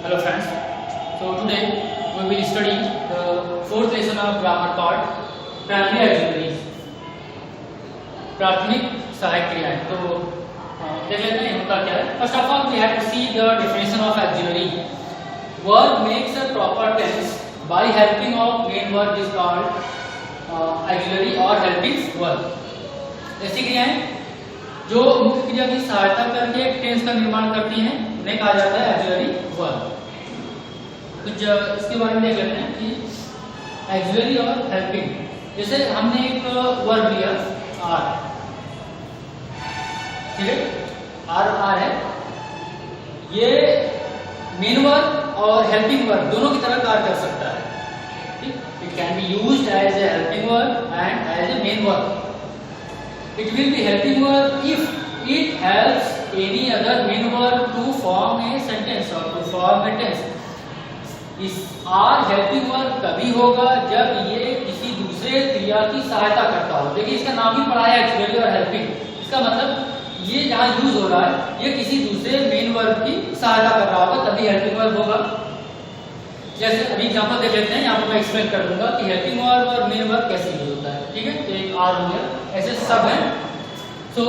Hello friends. So today we will study the fourth lesson of grammar part, primary auxiliaries, प्राथमिक सहायक क्रियाएं. तो देख लेते हैं इनका क्या है. First of all we have to see the definition of auxiliary. Verb makes a proper tense by helping of main verb is called auxiliary or helping verb. ऐसी क्रियाएं जो मुख्य क्रिया की सहायता करके एक टेंस का निर्माण करती हैं उन्हें कहा जाता है ऑक्सिलरी वर्ब. कुछ इसके बारे में देख लेते हैं कि ऑक्सिलरी और हेल्पिंग. जैसे हमने एक वर्ब लिया आर, ठीक है, आर है, ये मेन वर्ब और हेल्पिंग वर्ब दोनों की तरह कार्य कर सकता है. ठीक, it can be used as a helping verb and as a main verb. It will be helping verb if it helps any other main verb to form a sentence or to form a tense. इस are helping verb तभी होगा जब ये किसी दूसरे क्रिया की सहायता करता हो. देखिए इसका नाम ही पड़ा है ऑक्सिलरी और हेल्पिंग. इसका मतलब ये जहाँ यूज हो रहा है ये किसी दूसरे मेन वर्ब की सहायता कर रहा होगा तभी हेल्पिंग वर्ब होगा. जैसे अभी एग्जांपल देख लेते हैं, यहाँ पर मैं एक्सप्लेन कर दूंगा कि हेल्पिंग वर्ब और मेन वर्ब कैसे यूज होता है. ठीक है, तो एक आर हो गया, ऐसे सब हैं. So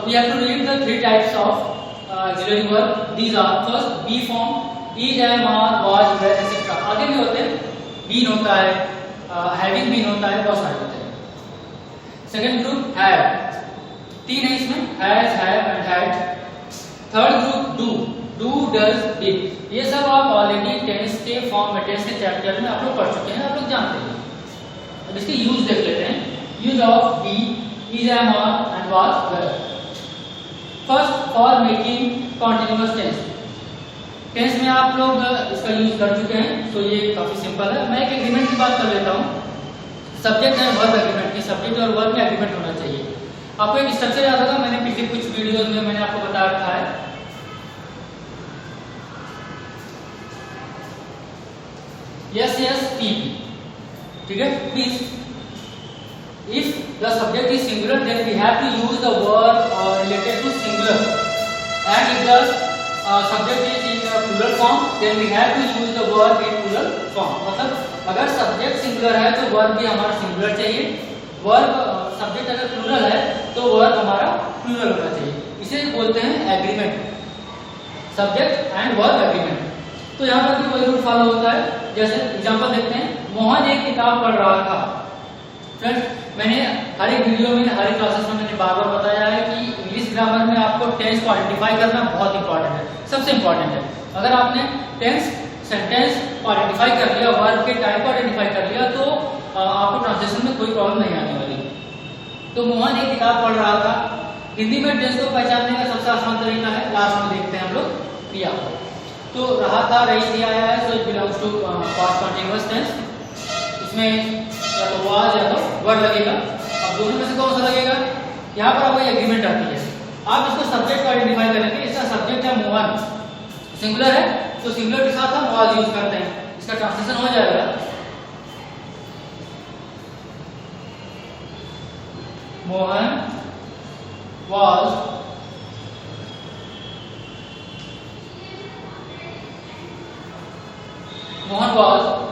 we have to read the three types of auxiliary verb. These are first be form, is, am, are, was, were, etc. आगे भी होते हैं, been होता है, having been होता है, बहुत सारे होते हैं. Second group have, तीन है इसमें, has, have and had. Third group do, does, did. ये सब आप ऑलरेडी टेंस के फॉर्म में, टेंस के चैप्टर में आप लोग पढ़ चुके हैं, आप लोग जानते हैं. अब इसके यूज देख लेते हैं. Use of be, is, am, are and was, were. First for making continuous tense. Tense में आप लोग इसका यूज कर चुके हैं, तो ये काफी सिंपल है. मैं एक एग्रीमेंट की बात कर लेता हूँ. सब्जेक्ट है वर्ब एग्रीमेंट की, सब्जेक्ट और वर्ब में एग्रीमेंट होना चाहिए. आपको एक स्ट्रक्चर याद होगा, मैंने पिछले कुछ वीडियोस में मैंने आपको बता रखा है. यस यस पीपी, ठीक है. Please if the subject is singular then we have to use the verb related to singular, and if the subject is in plural form then we have to use the verb in plural form. मतलब अगर subject singular है तो verb भी हमारा singular चाहिए, verb subject अगर plural है तो verb हमारा plural होना चाहिए. इसे बोलते हैं agreement, subject and verb agreement. तो यहाँ पर भी वही रूल फॉलो होता है. जैसे एग्जांपल देखते हैं. मोहन एक किताब पढ़ रहा था. फ्रेंड्स, मैंने हर एक वीडियो में, हर एक क्लासेस में मैंने बार बार बताया है कि इंग्लिश ग्रामर में आपको टेंस को आइडेंटिफाई करना बहुत इंपॉर्टेंट है, सबसे इंपॉर्टेंट है. अगर आपने टेंस सेंटेंस को आइडेंटिफाई कर लिया, वर्ब के टाइप को आइडेंटिफाई कर लिया, तो आपको ट्रांसलेशन में कोई प्रॉब्लम नहीं आने वाली. तो मोहन एक किताब पढ़ रहा था. हिंदी में टेंस को पहचानने का सबसे आसान तरीका है, लास्ट में देखते हैं हम लोग क्रिया. तो रहा था, रही थी, आया है, so it belongs to past continuous tense. इसमें या तो वाज या तो वर्ड लगेगा. अब दोनों में से कौन सा लगेगा? यहाँ पर आपको एग्रीमेंट आती है. आप इसको सब्जेक्ट को आइडेंटिफाई करेंगे. इसका सब्जेक्ट है मोहन, सिंगुलर है तो सिंगुलर के साथ हम वाज यूज करते हैं. इसका ट्रांसलेशन हो जाएगा Mohan was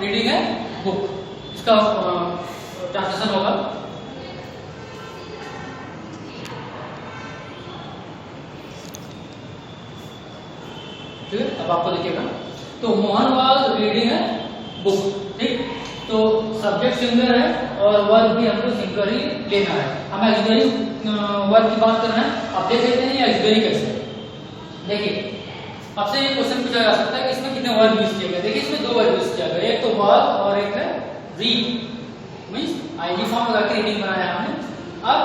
reading a book. इसका ट्रांसलेशन होगा ठीक है. अब आपको देखिएगा, तो Mohan was reading a book. ठीक, तो सब्जेक्ट सिंगुलर है और वर्ब भी हमको सिंगुलर ही लेना है. हम ऑक्सिलरी वर्ब की बात कर रहे हैं. आप देख लेते हैं ये ऑक्सिलरी कैसे. देखिए, आपसे ये क्वेश्चन पूछा जा सकता है कि इसमें कितने वर्ब यूज किए गए. देखिए इसमें दो वर्ब यूज किया गया, एक तो वर्ब और एक है रीड. मींस आईडी फॉर्म लगा के रीडिंग बनाया हमने. अब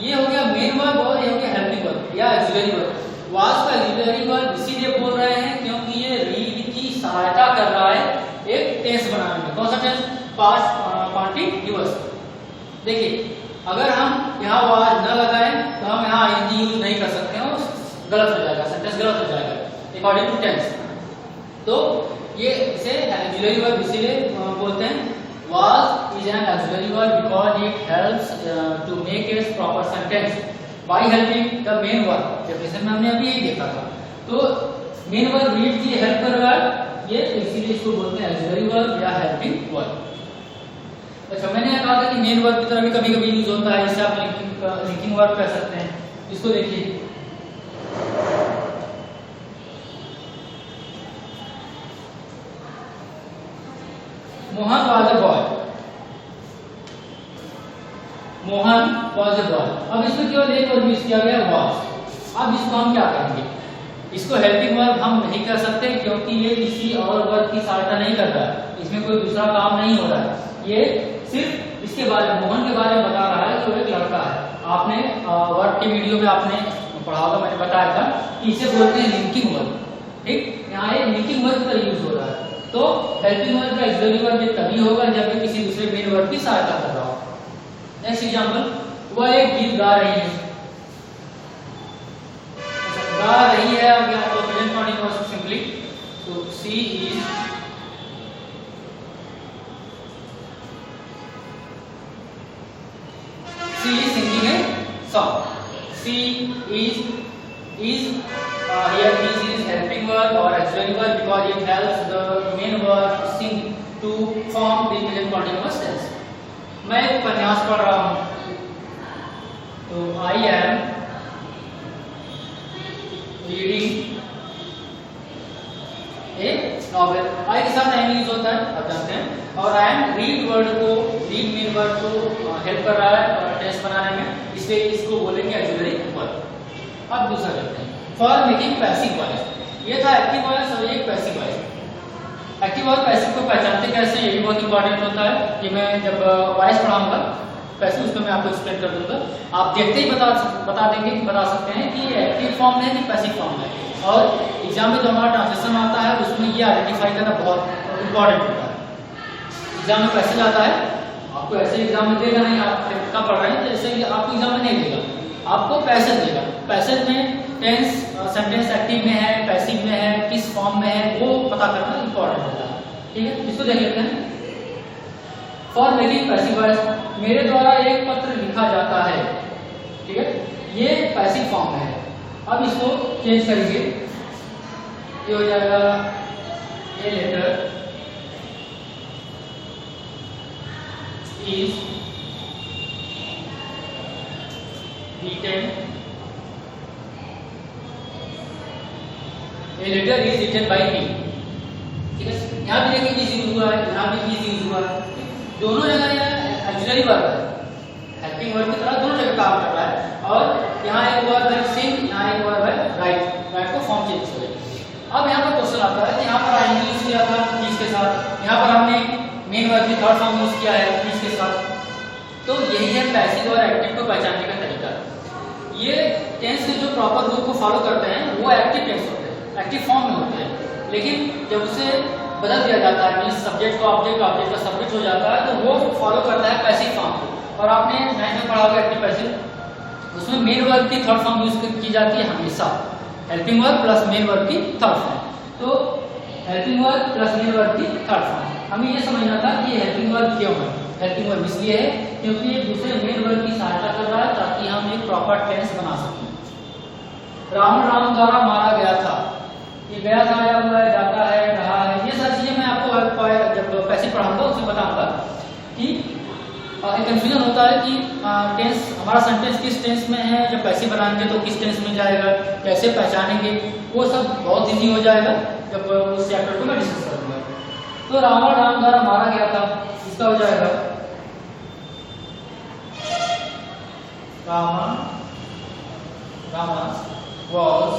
ये हो गया मेन वर्ब और ये हो गया हेल्पिंग वर्ब या ऑक्सिलरी वर्ब. वाज का ऑक्सिलरी वर्ब इसीलिए बोल रहे हैं क्योंकि ये रीड की सहायता कर रहा है एक टेंस बनाने में. कौन सा टेंस? Past continuous. देखिए अगर हम यहाँ वाज न लगाएं तो हम यहाँ आईएनजी यूज नहीं कर सकते हैं, गलत हो जाएगा, सेंटेंस गलत हो जाएगा अकॉर्डिंग टू टेंस. तो ये इसे ऑक्सिलरी वर्ब इसीलिए बोलते हैं. was is an auxiliary verb because it helps to make a proper sentence by helping the main verb. Definition में हमने अभी यही देखा था. तो मेन वर्ब रीड की हेल्प कर रहा है ये इसीलिए इसको बोलते हैं ऑक्सिलरी वर्ब या हेल्पिंग वर्ब। अच्छा, मैंने कहा था कि मेन वर्ब की तरह भी कभी कभी यूज होता है, जिसे आप लिंकिंग वर्ब कह सकते हैं। इसको देखिए, Mohan was a boy, Mohan was a boy. अब इसमें केवल एक वर्ब यूज किया गया वाज। अब इसको हम क्या करेंगे, इसको हेल्पिंग वर्ब हम नहीं कर सकते क्योंकि ये किसी और वर्ब की सहायता नहीं कर रहा है, इसमें कोई दूसरा काम नहीं हो रहा है। ये सिर्फ इसके बारे में, मोहन के बारे में बता रहा है कि वो एक लड़का है। आपने वर्ब के वीडियो में आपने पढ़ा होगा, मैंने बताया था कि इसे बोलते हैं लिंकिंग वर्ब। ठीक, यहाँ ये लिंकिंग वर्ब का यूज हो रहा है। तो हेल्पिंग वर्ब का ऑक्सिलरी वर्ब तभी होगा जब ये किसी दूसरे मेन वर्ब की सहायता कर रहा हो। नेक्स्ट एग्जांपल, वह एक गीत गा रही है। गा रही है, अब यहाँ पर प्रेजेंट कंटीन्यूअस सिंपली, तो she is singing a song. She is here is helping verb or auxiliary verb because it helps the main verb sing to form the present continuous tense. मैं एक उपन्यास पढ़ रहा हूँ, तो I am reading a novel। I के साथ am use होता है, आप जानते हैं। और I am read वर्ड को, read मेन वर्ड को हेल्प कर रहा है टेंस बनाने में, इसलिए इसको बोलेंगे auxiliary verb। अब दूसरा करते हैं, फॉर मेकिंग पैसिव वॉइस। ये था एक्टिव वॉइस और ये पैसिव वॉइस। एक्टिव और पैसिव को पहचानते कैसे, ये भी बहुत इंपॉर्टेंट होता है। ये मैं जब वॉइस पढ़ाऊंगा पैसिव, उसमें मैं आपको एक्सप्लेन कर दूंगा। आप देखते ही बता देंगे कि बता सकते हैं कि ये एक्टिव फॉर्म में है कि पैसिव फॉर्म में है। और एग्जाम में जो हमारा ट्रांसलेशन आता है उसमें ये आइडेंटिफाई करना बहुत इंपॉर्टेंट होता है। एग्जाम में पैसिव आता है, आपको ऐसे एग्जाम में देगा नहीं, आप कब पढ़ रहे हैं तो ऐसे आपको एग्जाम में नहीं देगा, आपको पैसेज देगा। पैसेज में टेंस सेंटेंस एक्टिव में है, पैसिव में है, किस फॉर्म में है, वो पता करना इंपॉर्टेंट होता है। ठीक है, इसको देख लेते हैं। फॉर मेकिंग पैसिव वॉइस, मेरे द्वारा एक पत्र लिखा जाता है। ठीक है, ये पैसिव फॉर्म में है। अब इसको चेंज करेंगे, ये हो जाएगा a letter is written, a letter is written by me। ठीक है, यहाँ भी देखिए किस यूज हुआ है, यहाँ भी किस यूज हुआ है। दोनों जगह यह ऑक्सिलरी वर्ब है, हेल्पिंग वर्ब की तरह दोनों जगह काम कर रहा है। और यहाँ एक वर्ब है सिंग, यहाँ एक वर्ब है राइट। राइट को फॉर्म चेंज हो गया। अब यहाँ पर क्वेश्चन आता है कि यहाँ पर आई यूज किया था किसके साथ, यहाँ पर हमने मेन वर्ब की थर्ड फॉर्म यूज किया है किसके साथ। तो यही है पैसिव और एक्टिव को पहचानने का तरीका। ये टेंस के जो प्रॉपर रूल को फॉलो करते हैं वो एक्टिव टेंस होते हैं, एक्टिव फॉर्म में होते हैं। लेकिन जब उसे बदल दिया जाता है, मींस सब्जेक्ट को ऑब्जेक्ट, ऑब्जेक्ट का सब्जेक्ट हो जाता है, तो वो फॉलो करता है पैसिव फॉर्म को। और आपने 9th में पढ़ा होगा एक्टिव पैसिव, उसमें मेन वर्ब की थर्ड फॉर्म यूज की जाती है हमेशा, helping verb plus main verb की थर्ड फॉर्म। तो helping verb plus main verb की थर्ड फॉर्म, हमें ये समझना था कि हेल्पिंग वर्ब क्यों है। हेल्पिंग वर्ब इसलिए है क्योंकि ये दूसरे मेन वर्ब की सहायता कर रहा है ताकि हम एक प्रॉपर टेंस बना सकें। राम द्वारा मारा गया था, ये गया था आया हुआ है, जाता है, रहा है, ये सारी चीजें मैं आपको जब पैसिव पढ़ाऊंगा उसमें बताऊंगा कि एक कंफ्यूजन होता है कि टेंस, हमारा सेंटेंस किस टेंस में है, जब पैसिव बनाएंगे तो किस टेंस में जाएगा, कैसे पहचानेंगे, वो सब बहुत इजी हो जाएगा जब उस चैप्टर को मैं डिस्कस करूंगा। तो राम द्वारा मारा गया था, इसका हो जाएगा Rama was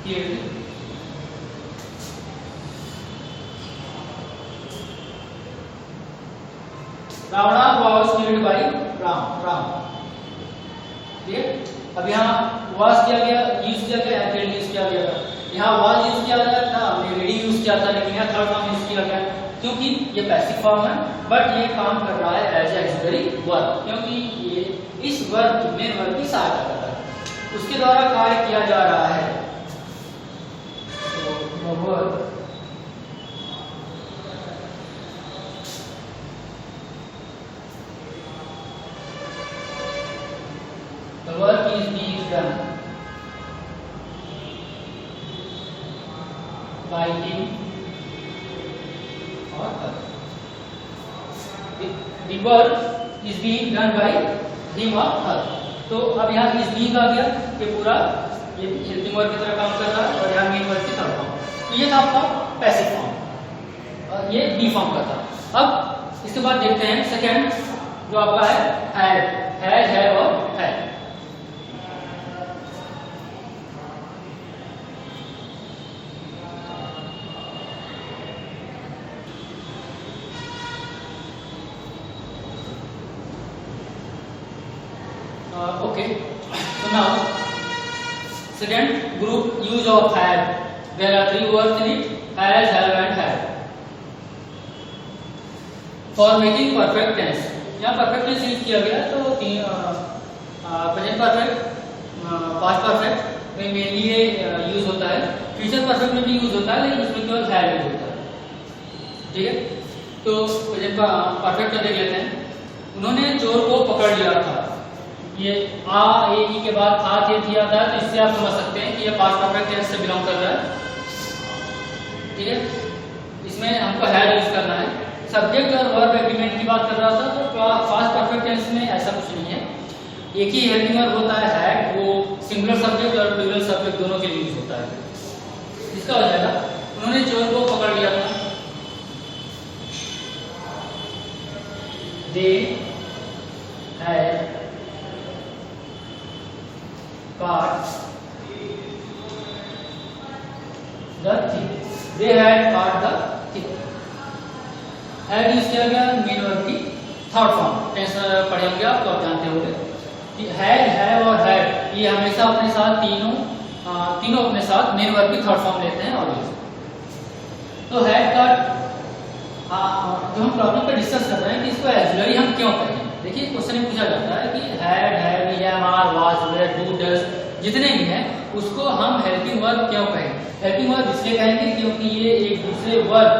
killed Ravana was killed by Ram। ठीक है, अब यहाँ was किया गया, यूज किया गया, killed यूज किया गया। यहाँ was यूज किया गया था, हमने ready यूज किया था, लेकिन यहाँ थर्ड फॉर्म यूज किया गया क्योंकि ये पैसिव फॉर्म है, बट ये काम कर रहा है एज ऑक्सिलरी वर्ब, क्योंकि ये इस वर्ब की, मेन वर्ब की सहायता कर रहा है, उसके द्वारा कार्य किया जा रहा है। तो verb the work is being done by him और her. The work is being done by him और हर। तो अब यहाँ इज बीइंग आ गया कि पूरा ये हेल्पिंग वर्ब की तरह काम कर रहा है और यहाँ मेन वर्ब की थर्ड फॉर्म। तो ये था आपका पैसिव फॉर्म और ये बी फॉर्म का था। अब इसके बाद देखते हैं सेकंड जो आपका है है और है। Okay, so now second group use of have. There are three words in it: has, have, and have. For making perfect tense, यहाँ perfect tense यूज किया गया तो प्रेजेंट परफेक्ट, पास्ट परफेक्ट में मेनली ये यूज होता है। Future perfect में भी यूज होता है लेकिन उसमें केवल हैव यूज होता है। ठीक है, तो प्रेजेंट परफेक्ट का देख लेते हैं। उन्होंने चोर को पकड़ लिया था। ये आ ए ई के बाद था थे थिया था, तो इससे आप समझ सकते हैं कि ये पास्ट परफेक्ट टेंस से बिलोंग कर रहा है। ठीक है, इसमें हमको हैव यूज करना है। सब्जेक्ट और वर्ब एग्रीमेंट की बात कर रहा था तो पास्ट परफेक्ट टेंस में ऐसा कुछ नहीं है। एक ही हेल्पिंग वर्ब होता है हैड, वो सिंगुलर सब्जेक्ट और प्लूरल सब्जेक्ट दोनों के लिए यूज होता है। इसका हो जाएगा उन्होंने चोर को पकड़ लिया था। They had caught the thief. They had caught the thief. Had use किया गया मेन वर्ब की थर्ड फॉर्म। टेंस पढ़े होंगे आप तो आप जानते होंगे कि हैड, हैव और हैड ये हमेशा अपने साथ तीनों अपने साथ मेन वर्ब की थर्ड फॉर्म लेते हैं ऑलवेज। तो हैड का जो हम प्रॉब्लम पे डिस्कस कर रहे हैं कि इसको एक्सिलरी हम क्यों कहें। देखिए क्वेश्चन में पूछा जाता है कि had, have, am, are, was, were, do, does जितने भी हैं उसको हम हेल्पिंग वर्ब क्यों कहें। हेल्पिंग वर्ब इसलिए कहेंगे क्योंकि ये एक दूसरे वर्ब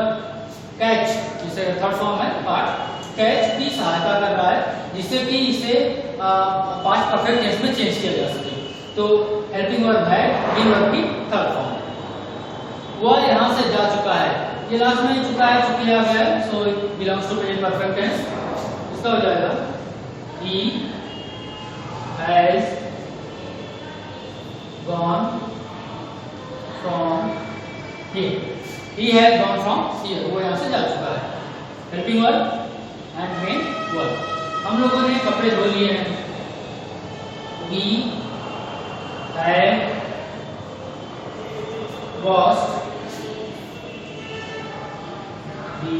कैच, जिसे थर्ड फॉर्म है पार्ट, कैच की सहायता कर रहा है जिससे कि इसे पास्ट परफेक्ट टेंस में चेंज किया जा सके। तो हेल्पिंग वर्ब है मेन वर्ब की थर्ड फॉर्म। वह यहाँ से जा चुका है, ये लास्ट में चुका है, चुकी आ गया है, so it belongs to present perfect tense. इसका हो जाएगा he has gone from here. He has gone from here. वो यहाँ से जा चुका है। Helping verb and main verb. हम लोगों ने कपड़े धो लिए हैं। We have washed the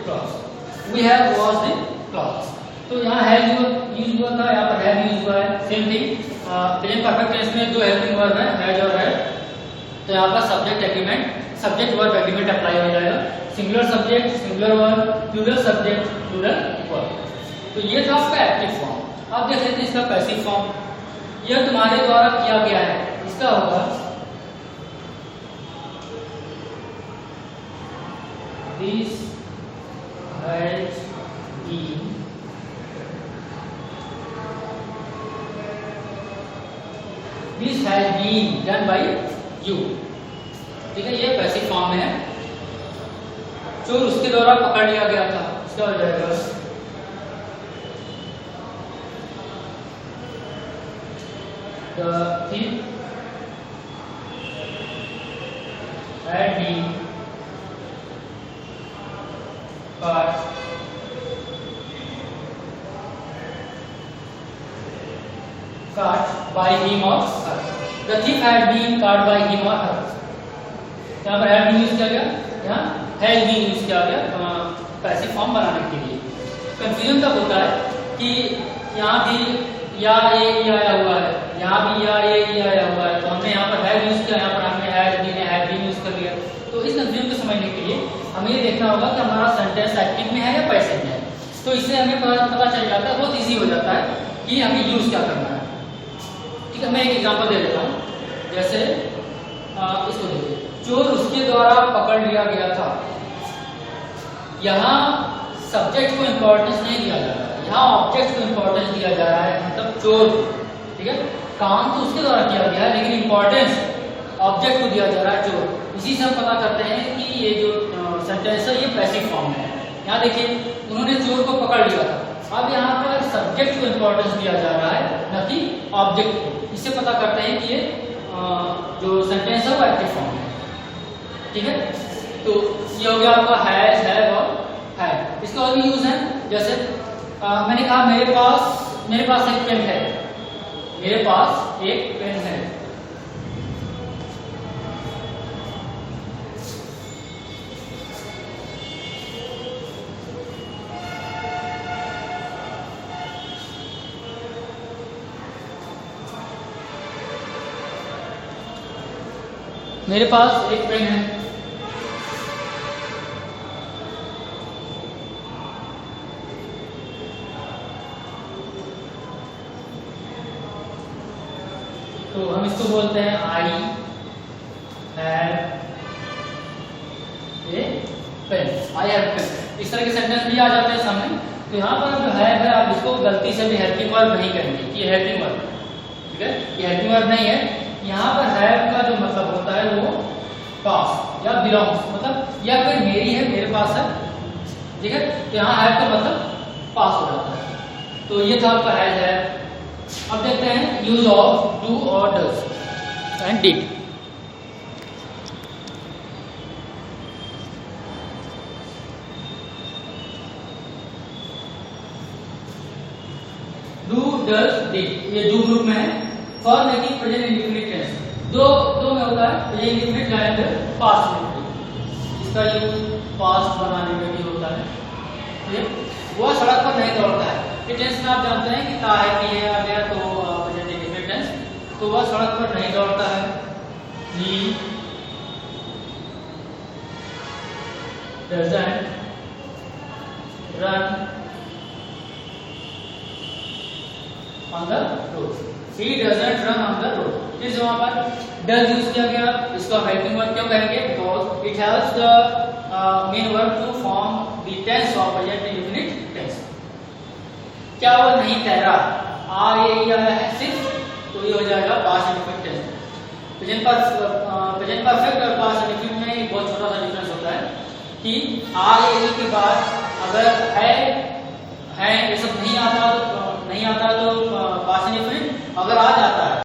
clothes. We have washed the clothes. तो यहाँ हैव यूज हुआ था, यहाँ पर हैव यूज हुआ है। Same thing present perfect tense में दो हेल्पिंग वर्ब है, हैज और हैव। तो यहाँ पर subject agreement, subject verb agreement apply हो जाएगा। Singular subject, singular verb, plural subject, plural verb. तो ये था आपका एक्टिव फॉर्म। अब देख लेते हैं इसका पैसिव फॉर्म। यह तुम्हारे द्वारा किया गया है, इसका होगा this has been this has been done by you. ठीक है, ये पैसिव फॉर्म में है। चोर उसके द्वारा पकड़ लिया गया था, इसका हो जाएगा the thief had been caught by him or her. The thief had been caught by him or her. यहाँ पर had been यूज किया गया, यहाँ has been यूज किया गया पैसिव फॉर्म बनाने के लिए। कंफ्यूजन तब होता है कि यहाँ भी या ये आया हुआ है, यहाँ भी या ये आया हुआ है, तो हमने यहाँ पर हैव यूज किया, यहाँ पर हमने हैड बीन यूज कर लिया। तो इस कंफ्यूजन को समझने के लिए हमें ये देखना होगा कि हमारा सेंटेंस एक्टिव में है या पैसिव में है। तो इससे हमें पता चल जाता है, बहुत इजी हो जाता है कि हमें यूज क्या करना है। ठीक है, मैं एक एग्जांपल दे देता हूँ। जैसे इसको देखिए, चोर उसके द्वारा पकड़ लिया गया था। यहाँ सब्जेक्ट को इंपॉर्टेंस नहीं दिया जा रहा है, यहाँ ऑब्जेक्ट को इंपॉर्टेंस दिया जा रहा है, मतलब चोर। ठीक है, काम तो उसके द्वारा किया गया है लेकिन इंपॉर्टेंस ऑब्जेक्ट को दिया जा रहा है चोर, इसी से हम पता करते हैं कि ये जो सेंटेंस है ये पैसिव फॉर्म है। यहाँ देखिए उन्होंने चोर को पकड़ लिया था, अब यहाँ पर सब्जेक्ट को इम्पोर्टेंस दिया जा रहा है न कि ऑब्जेक्ट को। इससे पता करते हैं कि ये जो सेंटेंस है वो एक्टिव फॉर्म है। ठीक है, तो ये हो गया आपका हैज, हैव और हैड। इसका और भी यूज है, जैसे मैंने कहा मेरे पास एक पेन है, मेरे पास एक पेन है। मेरे पास एक पेन है। तो हम इसको बोलते हैं I have a pen, I have pen. इस तरह के सेंटेंस भी आ जाते हैं सामने। तो यहाँ पर जो है आप इसको गलती से भी हेल्पिंग वर्ब नहीं करेंगे कि हेल्पिंग वर्ब, ठीक है, ये हेल्पिंग वर्ब नहीं है। यहाँ पर हैव का जो मतलब होता है वो पास या बिलोंग्स, मतलब या फिर मेरी है, मेरे पास है, ठीक है। तो यहाँ हैव का मतलब पास हो जाता है। तो ये था आपका हैज है। अब देखते हैं यूज ऑफ डू और does and did. Do, does, did ये डू ग्रुप में है। For making present indefinite tense दो में होता है, present indefinite and past indefinite. इसका यूज पास्ट बनाने में भी होता है। ठीक, वो सड़क पर नहीं दौड़ता है। टेंस में आप जानते हैं कि ता है कि है आ गया तो प्रेजेंट इंडेफिनिट टेंस, तो वह सड़क पर नहीं दौड़ता है। He doesn't run on the road, he doesn't run on the road। फिर से वहां पर does यूज किया गया, इसको हेल्पिंग वर्ब क्यों कहेंगे? because it helps the main verb to form the tense of present indefinite tense। क्या वो नहीं तैरा, आ ये आया है सिर्फ, तो ये हो जाएगा past indefinite tense. Present perfect और पास्ट इंडेफिनिट में एक बहुत छोटा सा डिफरेंस होता है कि आ ये के बाद अगर है ये सब नहीं आता तो पास्ट इंडेफिनिट, अगर आ जाता है